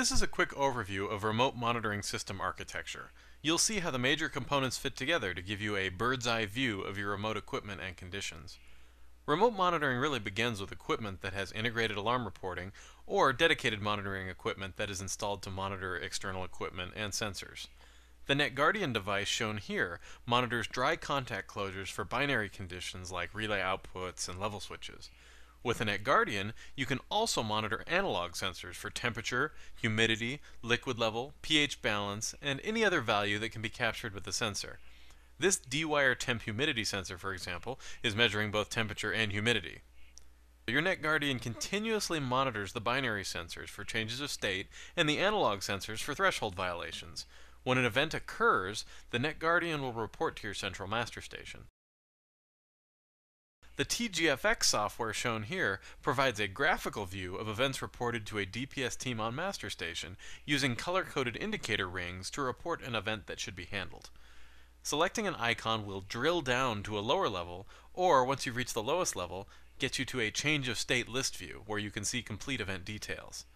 This is a quick overview of remote monitoring system architecture. You'll see how the major components fit together to give you a bird's eye view of your remote equipment and conditions. Remote monitoring really begins with equipment that has integrated alarm reporting or dedicated monitoring equipment that is installed to monitor external equipment and sensors. The NetGuardian device shown here monitors dry contact closures for binary conditions like relay outputs and level switches. With a NetGuardian, you can also monitor analog sensors for temperature, humidity, liquid level, pH balance, and any other value that can be captured with the sensor. This D-Wire temp humidity sensor, for example, is measuring both temperature and humidity. Your NetGuardian continuously monitors the binary sensors for changes of state and the analog sensors for threshold violations. When an event occurs, the NetGuardian will report to your central master station. The TGFX software shown here provides a graphical view of events reported to a DPS team on master station using color-coded indicator rings to report an event that should be handled. Selecting an icon will drill down to a lower level, or once you reach the lowest level, get you to a change of state list view where you can see complete event details.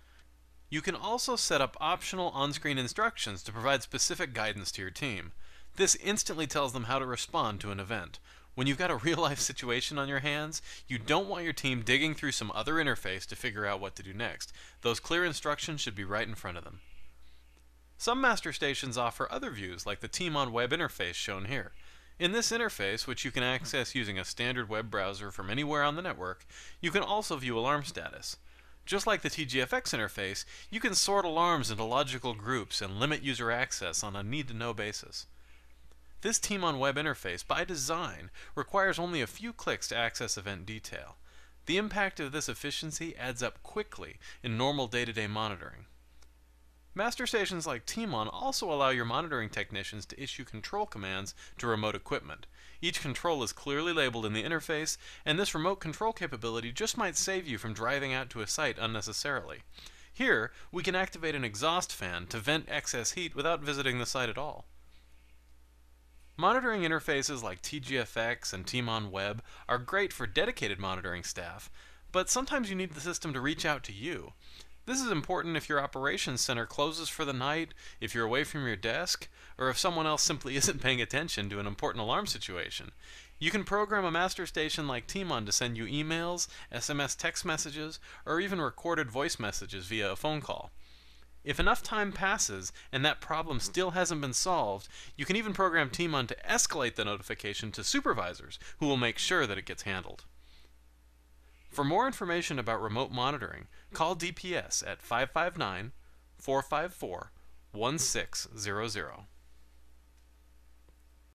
You can also set up optional on-screen instructions to provide specific guidance to your team. This instantly tells them how to respond to an event. When you've got a real-life situation on your hands, you don't want your team digging through some other interface to figure out what to do next. Those clear instructions should be right in front of them. Some master stations offer other views, like the Team on Web interface shown here. In this interface, which you can access using a standard web browser from anywhere on the network, you can also view alarm status. Just like the TGFX interface, you can sort alarms into logical groups and limit user access on a need-to-know basis. This Team on Web interface, by design, requires only a few clicks to access event detail. The impact of this efficiency adds up quickly in normal day-to-day monitoring. Master stations like TeamOn also allow your monitoring technicians to issue control commands to remote equipment. Each control is clearly labeled in the interface, and this remote control capability just might save you from driving out to a site unnecessarily. Here, we can activate an exhaust fan to vent excess heat without visiting the site at all. Monitoring interfaces like TGFX and Team on Web are great for dedicated monitoring staff, but sometimes you need the system to reach out to you. This is important if your operations center closes for the night, if you're away from your desk, or if someone else simply isn't paying attention to an important alarm situation. You can program a master station like TeamOn to send you emails, SMS text messages, or even recorded voice messages via a phone call. If enough time passes and that problem still hasn't been solved, you can even program TeamOn to escalate the notification to supervisors who will make sure that it gets handled. For more information about remote monitoring, call DPS at 559-454-1600.